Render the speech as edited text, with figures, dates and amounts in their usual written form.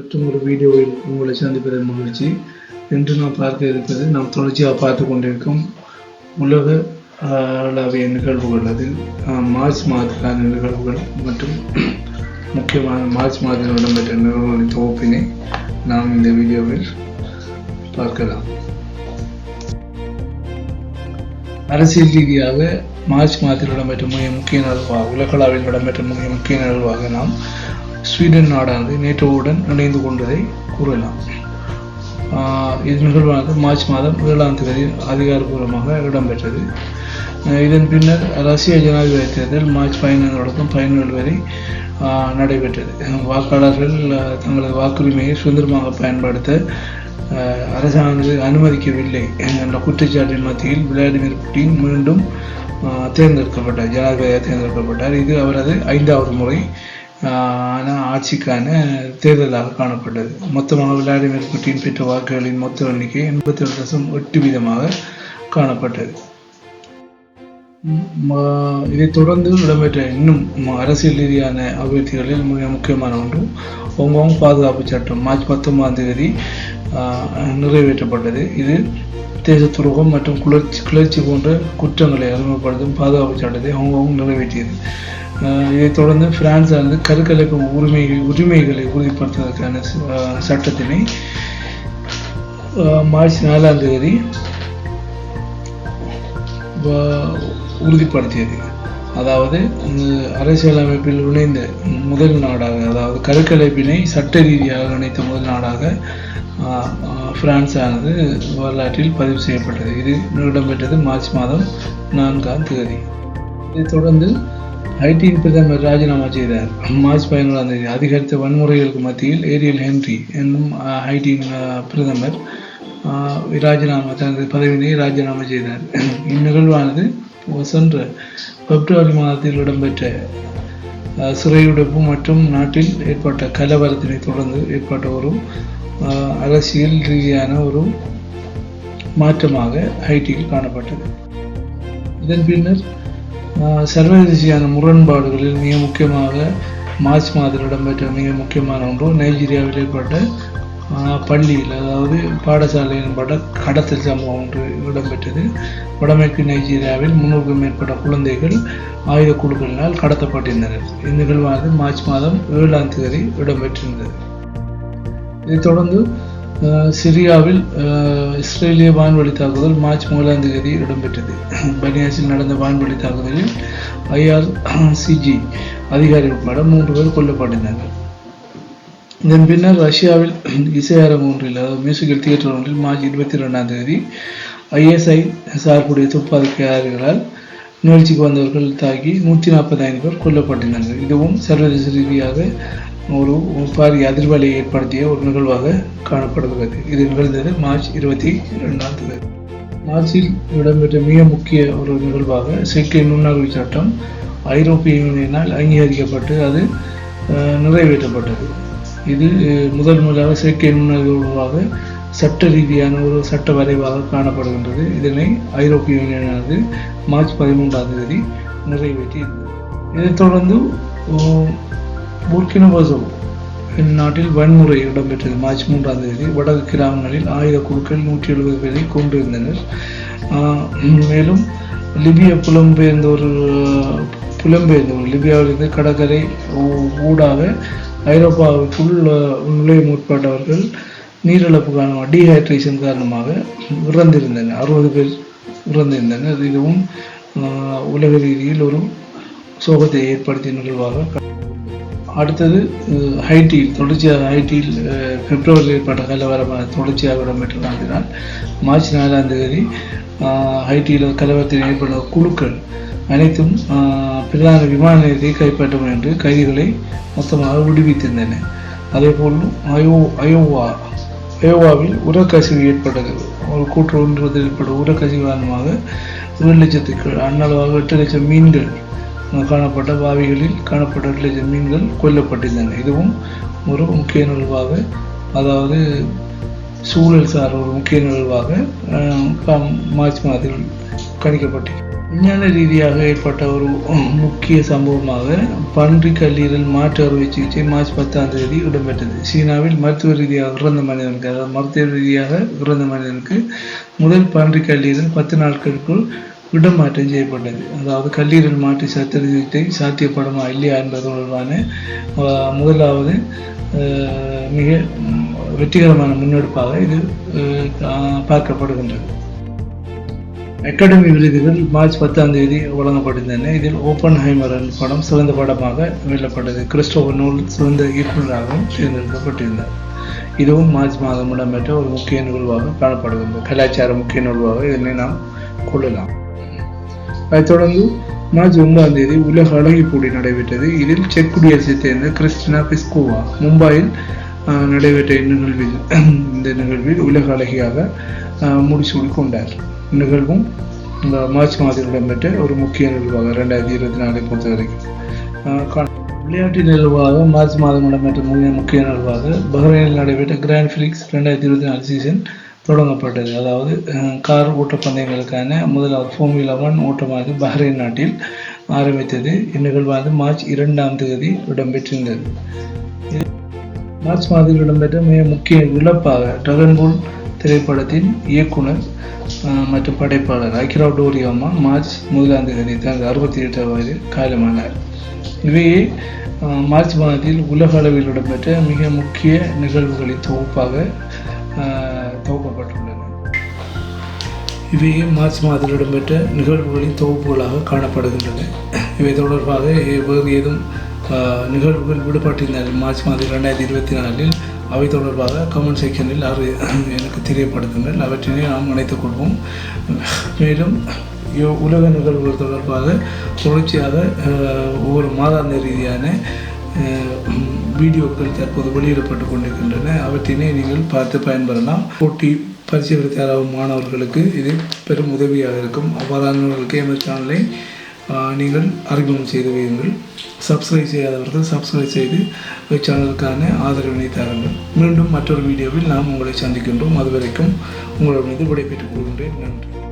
மற்றும் ஒரு வீடியோவில் உங்களை சந்திப்பதில் மகிழ்ச்சி. இன்று நாம் பார்க்க இருப்பது நாம் தொடர்ச்சியாக பார்த்து கொண்டிருக்கும் உலக அளவிய நிகழ்வுகள். அதில் மார்ச் மாதத்திலான நிகழ்வுகள் மற்றும் முக்கியமான மார்ச் மாதத்தில் இடம்பெற்ற நிகழ்வுகளின் தொகுப்பினை நாம் இந்த வீடியோவில் பார்க்கலாம். அரசியல் ரீதியாக மார்ச் மாதத்தில் இடம்பெற்ற மிக முக்கிய நிகழ்வாக, உலகளவில் இடம்பெற்ற மிக முக்கிய நிகழ்வாக நாம் ஸ்வீடன் நாடானது நேட்டோவுடன் இணைந்து கொண்டதை கூறலாம். இது நிகழ்வானது மார்ச் மாதம் 7ஆம் தேதி அதிகாரப்பூர்வமாக இடம்பெற்றது. இதன் பின்னர் ரஷ்ய ஜனாதிபதி தேர்தல் மார்ச் 15 தொடக்கம் 17 வரை நடைபெற்றது. வாக்காளர்கள் தங்களது வாக்குரிமையை சுதந்திரமாக பயன்படுத்த அரசாங்கம் அனுமதிக்கவில்லை என்ற குற்றச்சாட்டின் மத்தியில் விளாடிமிர் புட்டின் மீண்டும் தேர்ந்தெடுக்கப்பட்டார், ஜனாதிபதியாக தேர்ந்தெடுக்கப்பட்டார். இது அவரது 5வது முறை ஆட்சிக்கான தேர்தலாக காணப்பட்டது. மொத்தமாக விளாடிமிர் புட்டின் பெற்ற வாக்குகளின் மொத்த எண்ணிக்கை 82.8% காணப்பட்டது. இதைத் தொடர்ந்து இடம்பெற்ற இன்னும் அரசியல் ரீதியான அபிவிருத்திகளில் மிக முக்கியமான ஒன்று ஹாங்காங் பாதுகாப்பு சட்டம் மார்ச் 19ஆம் தேதி நிறைவேற்றப்பட்டது. இது தேச துரோகம் மற்றும் கிளர்ச்சி போன்ற குற்றங்களை அறிமுகப்படுத்தும் பாதுகாப்பு சட்டத்தை ஹாங்காங் நிறைவேற்றியது. இதைத் தொடர்ந்து பிரான்ஸ் ஆனது கருக்கலைப்பு உரிமைகளை உறுதிப்படுத்துவதற்கான சட்டத்தினை மார்ச் 4ஆம் தேதி உறுதிப்படுத்தியது. அதாவது அரசியலமைப்பில் இணைந்த முதல் நாடாக, அதாவது கருக்கலைப்பினை சட்ட ரீதியாக இணைத்த முதல் நாடாக பிரான்ஸ் ஆனது வரலாற்றில் பதிவு செய்யப்பட்டது. இது இடம்பெற்றது மார்ச் மாதம் 4ஆம் தேதி. இதைத் தொடர்ந்து ஹைட்டியின் பிரதமர் ராஜினாமா செய்தார். மார்ச் 11ஆம் தேதி அதிகரித்த வன்முறைகளுக்கு மத்தியில் ஏரியல் ஹென்றி என்னும் ஹைட்டியின் பிரதமர் தனது பதவியினை ராஜினாமா செய்தார். இந்நிகழ்வானது சென்ற பிப்ரவரி மாதத்தில் இடம்பெற்ற சிறையுடைப்பு மற்றும் நாட்டில் ஏற்பட்ட கலவரத்தினை தொடர்ந்து ஏற்பட்ட ஒரு அரசியல் ரீதியான ஒரு மாற்றமாக ஹைட்டியில் காணப்பட்டது. இதன் பின்னர் சர்வதேசியான முரண்பாடுகளில் மிக முக்கியமாக மார்ச் மாதத்தில் இடம்பெற்ற மிக முக்கியமான ஒன்று நைஜீரியாவில் ஏற்பட்ட பள்ளியில், அதாவது பாடசாலையில் ஏற்பட்ட கடத்தல் சம்பவம் ஒன்று இடம்பெற்றது. வடமேற்கு நைஜீரியாவில் 300க்கும் மேற்பட்ட குழந்தைகள் ஆயுத குழுக்களினால் கடத்தப்பட்டிருந்தனர். இந்நிகழ்வானது மார்ச் மாதம் 7ஆம் தேதி இடம்பெற்றிருந்தது. இதைத் தொடர்ந்து சிரியாவில் இஸ்ரேலிய வான்வழி தாக்குதல் மார்ச் 1ஆம் தேதி இடம்பெற்றது. பனியாசில் நடந்த வான்வழி தாக்குதலில் IRGC அதிகாரி உட்பட 3 பேர் கொல்லப்பட்டிருந்தனர். இதன் பின்னர் ரஷ்யாவில் இசையரங்கு ஒன்றில், அதாவது மியூசிக்கல் தியேட்டர் ஒன்றில் மார்ச் 22ஆம் தேதி ISI சார்புடைய துப்பாக்கியாளர்களால் நிகழ்ச்சிக்கு வந்தவர்கள் தாக்கி 145 பேர் கொல்லப்பட்டிருந்தனர். இதுவும் சர்வதேச ரீதியாக ஒரு பாரிய அதிர்வலை ஏற்படுத்திய ஒரு நிகழ்வாக காணப்படுகிறது. இது நிகழ்ந்தது மார்ச் 22ஆம் தேதி. மார்ச்சில் இடம்பெற்ற மிக முக்கிய ஒரு நிகழ்வாக செயற்கை நுண்ணறிவு சட்டம் ஐரோப்பிய யூனியனால் அங்கீகரிக்கப்பட்டு அது நிறைவேற்றப்பட்டது. இது முதல் முதலாக செயற்கை நுண்ணறிவாக சட்ட ரீதியான ஒரு சட்ட வரைவாக காணப்படுகின்றது. இதனை ஐரோப்பிய யூனியனானது மார்ச் 13ஆம் தேதி நிறைவேற்றி இருந்தது. இதைத் தொடர்ந்து புர்கினா ஃபாசோ நாட்டில் வன்முறை இடம்பெற்றது. மார்ச் 3ஆம் தேதி வடக்கு கிராமங்களில் ஆயுத குழுக்கள் 170 பேரை கொண்டிருந்தனர். மேலும் லிபிய புலம்பெயர்ந்தோர் லிபியாவிலிருந்து கடற்கரை ஊடாக ஐரோப்பாவுக்குள் நுழைய முற்பட்டவர்கள் நீரிழப்பு காரணமாக, டீஹைட்ரேஷன் காரணமாக இறந்திருந்தனர். 60 பேர் இறந்திருந்தனர். இதுவும் உலக ரீதியில் ஒரு சோகத்தை ஏற்படுத்திய நிகழ்வாக. அடுத்தது ஹைட்டியில் பிப்ரவரியில் ஏற்பட்ட கலவரமாக தொடர்ச்சியாக இடம்பெற்ற காரணத்தினால் மார்ச் 4ஆம் தேதி ஹைட்டியில் கலவரத்தில் ஏற்பட்ட குழுக்கள் அனைத்தும் பிரதான விமான நிலையத்தை கைப்பற்றும் என்று கைதிகளை மொத்தமாக விடுவித்திருந்தன. அதேபோல் அயோவாவில் உரக்கசிவு ஏற்பட்டது. ஒரு கூற்று ஒன்றுவதில் ஏற்பட்ட உரக்கசிவு காரணமாக 7 லட்சத்துக்கு அன்னளவாக 8 லட்சம் மீன்கள் காணப்பட்ட பாவிகளில் காணப்பட்ட 8 லட்சம் மீன்கள் கொல்லப்பட்டிருந்தன. இதுவும் ஒரு முக்கிய நிகழ்வாக, அதாவது சூழல் சார் ஒரு முக்கிய நிகழ்வாக மார்ச் மாதத்தில் கணிக்கப்பட்டது. விஞ்ஞான ரீதியாக ஏற்பட்ட ஒரு முக்கிய சம்பவமாக பன்றி கல்லீரல் மாற்று அறுவை சிகிச்சை மார்ச் 10ஆம் தேதி இடம்பெற்றது. சீனாவில் மருத்துவ ரீதியாக இறந்த மனிதனுக்கு, அதாவது மருத்துவ ரீதியாக இறந்த மனிதனுக்கு முதல் பன்றி கல்லீரல் 10 நாட்களுக்குள் இடமாற்றம் செய்யப்பட்டது. அதாவது கல்லீரல் மாற்று சத்திர சிகிச்சை சாத்தியப்படுமா இல்லையா என்பது தொடர்பான முதலாவது மிக வெற்றிகரமான முன்னெடுப்பாக இது பார்க்கப்படுகின்றது. அகாடமி விருதுகள் மார்ச் 10ஆம் தேதி வழங்கப்பட்டிருந்தன. இதில் ஓப்பன்ஹைமர் படம் சிறந்த படமாக வெல்லப்பட்டது. கிறிஸ்டோபர் நோலன் சிறந்த இயக்குநராகவும் தேர்ந்தெடுக்கப்பட்டிருந்தார். இதுவும் மார்ச் மாதம் இடம்பெற்ற ஒரு முக்கிய நிகழ்வாக காணப்படுகின்றது. கலாச்சார முக்கிய நிகழ்வாக இதனை நாம் கொள்ளலாம். அதைத் தொடர்ந்து மார்ச் 9ஆம் தேதி உலக அழகி போட்டி நடைபெற்றது. இதில் செக் குடியரசைச் சேர்ந்த கிறிஸ்டினா பிஸ்கோவா மும்பையில் நடைபெற்ற இந்த நிகழ்வில் உலக அழகியாக முடிசூடி கொண்டார். நிகழ்வும் இந்த மார்ச் மாதத்தில் இடம்பெற்ற ஒரு முக்கிய நிகழ்வாக 2024 பொறுத்த வரைக்கும் விளையாட்டு நிகழ்வாக மார்ச் மாதம் இடம்பெற்ற முக்கிய நிகழ்வாக பஹ்ரைனில் நடைபெற்ற கிராண்ட் பிரிக்ஸ் 2024 சீசன் தொடங்கப்பட்டது. அதாவது கார் ஓட்டப்பந்தயங்களுக்கான முதலாவது ஃபார்முலா 1 ஓட்டமாக பஹ்ரைன் நாட்டில் ஆரம்பித்தது. இந்நிகழ்வானது மார்ச் 2ஆம் தேதி இடம்பெற்றிருந்தது. மார்ச் மாதத்தில் இடம்பெற்ற மிக முக்கிய இழப்பாக டிராகன் பால் திரைப்படத்தின் இயக்குனர் மற்றும் படைப்பாளர் அகிரா டோரியாமா மார்ச் 1ஆம் தேதி தனது 68 வயதில் காலமானார். இவையே மார்ச் மாதத்தில் உலக அளவில் இடம்பெற்ற மிக முக்கிய நிகழ்வுகளின் தொகுப்பாக தொகுக்கப்பட்டுள்ளன. இவையே மார்ச் மாதத்தில் இடம்பெற்ற நிகழ்வுகளின் தொகுப்புகளாக காணப்படுகின்றன. இவை தொடர்பாக வேறு ஏதும் நிகழ்வுகள் விடுபட்டிருந்தால் மார்ச் மாதம் 2024 அவை தொடர்பாக கமெண்ட் செக்ஷனில் எனக்கு தெரியப்படுத்துங்கள். அவற்றினை நாம் இணைத்துக் கொள்வோம். மேலும் உலக நிகழ்வுகள் தொடர்பாக தொடர்ச்சியாக ஒவ்வொரு மாதாந்த ரீதியான வீடியோக்கள் தற்போது வெளியிடப்பட்டு கொண்டிருக்கின்றன. அவற்றினை நீங்கள் பார்த்து பயன்பெறலாம். போட்டி பரிசு தயாராகும் மாணவர்களுக்கு இது பெரும் உதவியாக இருக்கும். அவ்வாறானவர்களுக்கு எமது சேனலை நீங்கள் அறிமுகம் செய்து வையுங்கள். சப்ஸ்கிரைப் செய்யாதவர்கள் சப்ஸ்கிரைப் செய்து சேனலுக்கான ஆதரவினை தாருங்கள். மீண்டும் மற்றொரு வீடியோவில் நாம் உங்களை சந்திக்கின்றோம். அதுவரைக்கும் உங்களிடமிருந்து விடைபெற்றுக் கொள்கின்றேன். நன்றி.